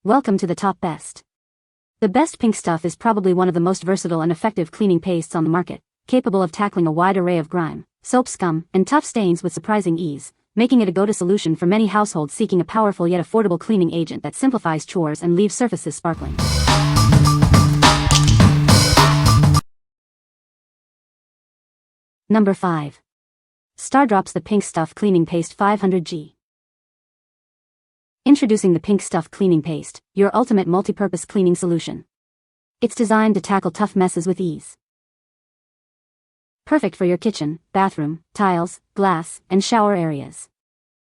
Welcome to the top best. The best pink stuff is probably one of the most versatile and effective cleaning pastes on the market, capable of tackling a wide array of grime, soap scum, and tough stains with surprising ease, making it a go-to solution for many households seeking a powerful yet affordable cleaning agent that simplifies chores and leaves surfaces sparkling. Number 5. Stardrops the Pink Stuff Cleaning Paste 500g. Introducing the Pink Stuff Cleaning Paste, your ultimate multi-purpose cleaning solution. It's designed to tackle tough messes with ease. Perfect for your kitchen, bathroom, tiles, glass, and shower areas.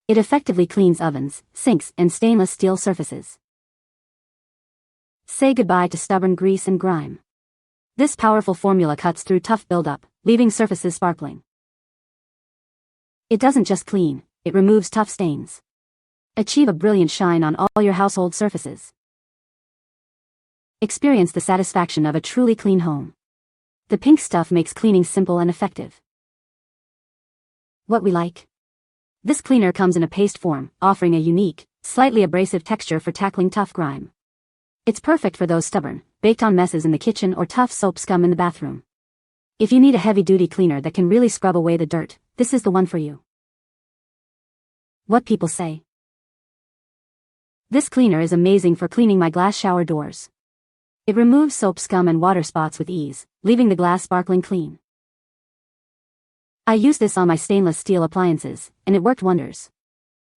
It effectively cleans ovens, sinks, and stainless steel surfaces. Say goodbye to stubborn grease and grime. This powerful formula cuts through tough buildup, leaving surfaces sparkling. It doesn't just clean, it removes tough stains. Achieve a brilliant shine on all your household surfaces. Experience the satisfaction of a truly clean home. The Pink Stuff makes cleaning simple and effective. What we like. This cleaner comes in a paste form, offering a unique, slightly abrasive texture for tackling tough grime. It's perfect for those stubborn, baked-on messes in the kitchen or tough soap scum in the bathroom. If you need a heavy-duty cleaner that can really scrub away the dirt, this is the one for you. What people say. This cleaner is amazing for cleaning my glass shower doors. It removes soap scum and water spots with ease, leaving the glass sparkling clean. I used this on my stainless steel appliances, and it worked wonders.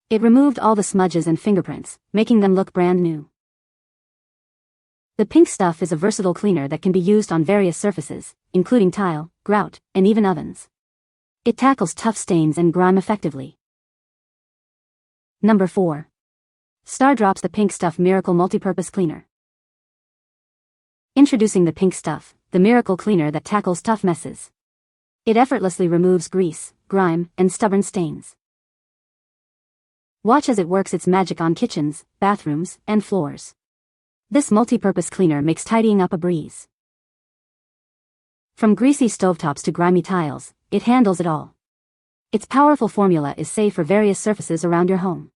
It removed all the smudges and fingerprints, making them look brand new. The Pink Stuff is a versatile cleaner that can be used on various surfaces, including tile, grout, and even ovens. It tackles tough stains and grime effectively. Number 4. Stardrops the Pink Stuff Miracle Multipurpose Cleaner. Introducing the Pink Stuff, the miracle cleaner that tackles tough messes. It effortlessly removes grease, grime, and stubborn stains. Watch as it works its magic on kitchens, bathrooms, and floors. This multi-purpose cleaner makes tidying up a breeze. From greasy stovetops to grimy tiles, it handles it all. Its powerful formula is safe for various surfaces around your home.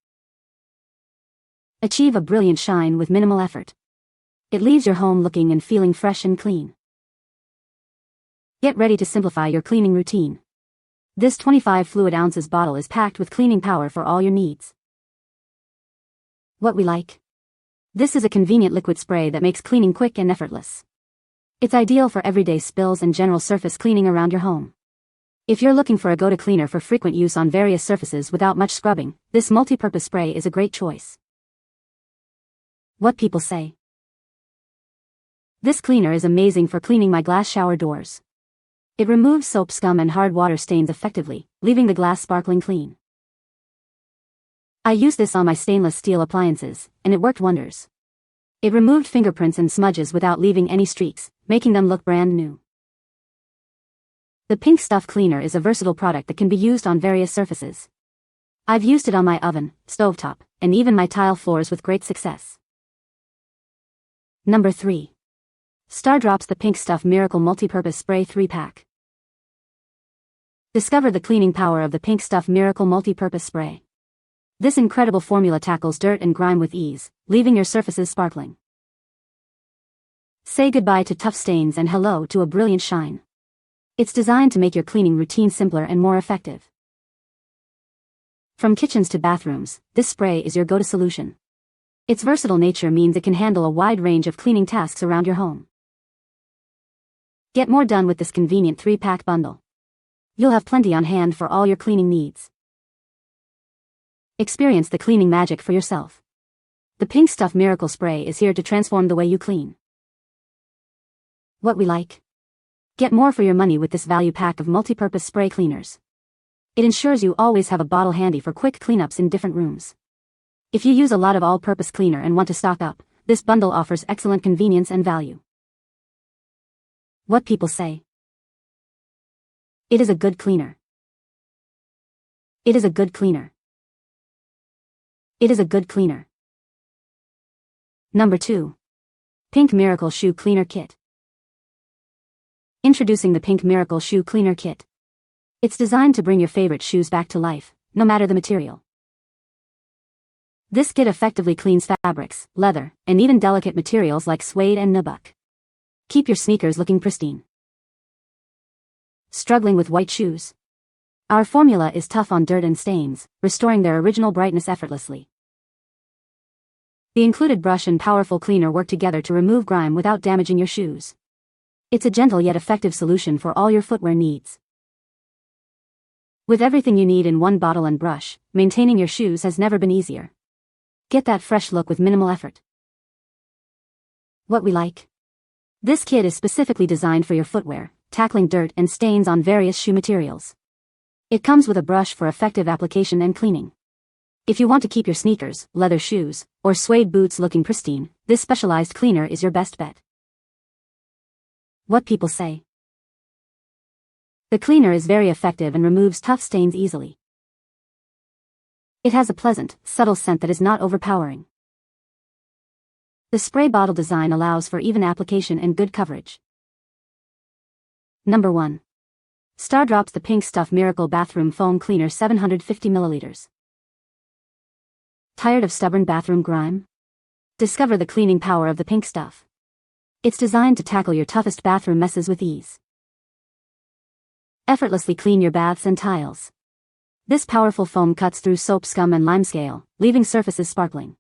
Achieve a brilliant shine with minimal effort. It leaves your home looking and feeling fresh and clean. Get ready to simplify your cleaning routine. This 25 fluid ounces bottle is packed with cleaning power for all your needs. What we like. This is a convenient liquid spray that makes cleaning quick and effortless. It's ideal for everyday spills and general surface cleaning around your home. If you're looking for a go-to cleaner for frequent use on various surfaces without much scrubbing, this multi-purpose spray is a great choice. What people say. This cleaner is amazing for cleaning my glass shower doors. It removes soap scum and hard water stains effectively, leaving the glass sparkling clean. I used this on my stainless steel appliances, and it worked wonders. It removed fingerprints and smudges without leaving any streaks, making them look brand new. The Pink Stuff Cleaner is a versatile product that can be used on various surfaces. I've used it on my oven, stovetop, and even my tile floors with great success. Number 3. Stardrops the Pink Stuff Miracle Multipurpose Spray 3-Pack. Discover the cleaning power of the Pink Stuff Miracle Multipurpose Spray. This incredible formula tackles dirt and grime with ease, leaving your surfaces sparkling. Say goodbye to tough stains and hello to a brilliant shine. It's designed to make your cleaning routine simpler and more effective. From kitchens to bathrooms, this spray is your go-to solution. Its versatile nature means it can handle a wide range of cleaning tasks around your home. Get more done with this convenient 3-pack bundle. You'll have plenty on hand for all your cleaning needs. Experience the cleaning magic for yourself. The Pink Stuff Miracle Spray is here to transform the way you clean. What we like. Get more for your money with this value pack of multi-purpose spray cleaners. It ensures you always have a bottle handy for quick cleanups in different rooms. If you use a lot of all-purpose cleaner and want to stock up, this bundle offers excellent convenience and value. What people say. It is a good cleaner. It is a good cleaner. It is a good cleaner. Number 2. Pink Miracle Shoe Cleaner Kit. Introducing the Pink Miracle Shoe Cleaner Kit. It's designed to bring your favorite shoes back to life, no matter the material. This kit effectively cleans fabrics, leather, and even delicate materials like suede and nubuck. Keep your sneakers looking pristine. Struggling with white shoes? Our formula is tough on dirt and stains, restoring their original brightness effortlessly. The included brush and powerful cleaner work together to remove grime without damaging your shoes. It's a gentle yet effective solution for all your footwear needs. With everything you need in one bottle and brush, maintaining your shoes has never been easier. Get that fresh look with minimal effort. What we like? This kit is specifically designed for your footwear, tackling dirt and stains on various shoe materials. It comes with a brush for effective application and cleaning. If you want to keep your sneakers, leather shoes, or suede boots looking pristine, this specialized cleaner is your best bet. What people say? The cleaner is very effective and removes tough stains easily. It has a pleasant, subtle scent that is not overpowering. The spray bottle design allows for even application and good coverage. Number 1. Stardrops The Pink Stuff Miracle Bathroom Foam Cleaner 750 ml. Tired of stubborn bathroom grime? Discover the cleaning power of the pink stuff. It's designed to tackle your toughest bathroom messes with ease. Effortlessly clean your baths and tiles. This powerful foam cuts through soap, scum, and limescale, leaving surfaces sparkling.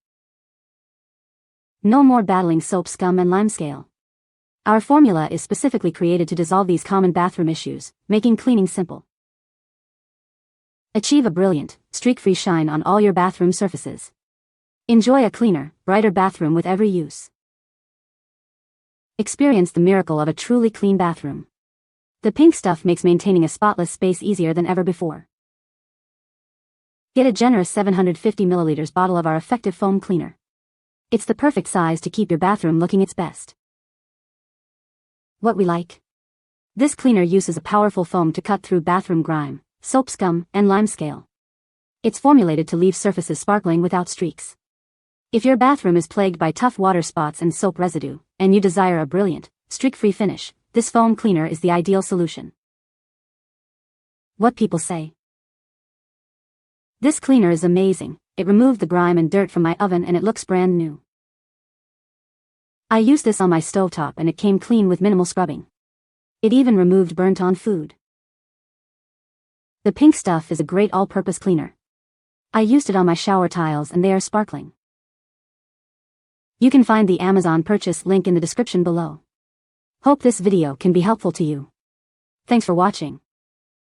No more battling soap, scum, and limescale. Our formula is specifically created to dissolve these common bathroom issues, making cleaning simple. Achieve a brilliant, streak-free shine on all your bathroom surfaces. Enjoy a cleaner, brighter bathroom with every use. Experience the miracle of a truly clean bathroom. The pink stuff makes maintaining a spotless space easier than ever before. Get a generous 750 ml bottle of our effective foam cleaner. It's the perfect size to keep your bathroom looking its best. What we like? This cleaner uses a powerful foam to cut through bathroom grime, soap, scum, and limescale. It's formulated to leave surfaces sparkling without streaks. If your bathroom is plagued by tough water spots and soap residue, and you desire a brilliant, streak-free finish, this foam cleaner is the ideal solution. What people say? This cleaner is amazing. It removed the grime and dirt from my oven and it looks brand new. I used this on my stovetop and it came clean with minimal scrubbing. It even removed burnt-on food. The pink stuff is a great all-purpose cleaner. I used it on my shower tiles and they are sparkling. You can find the Amazon purchase link in the description below. Hope this video can be helpful to you. Thanks for watching.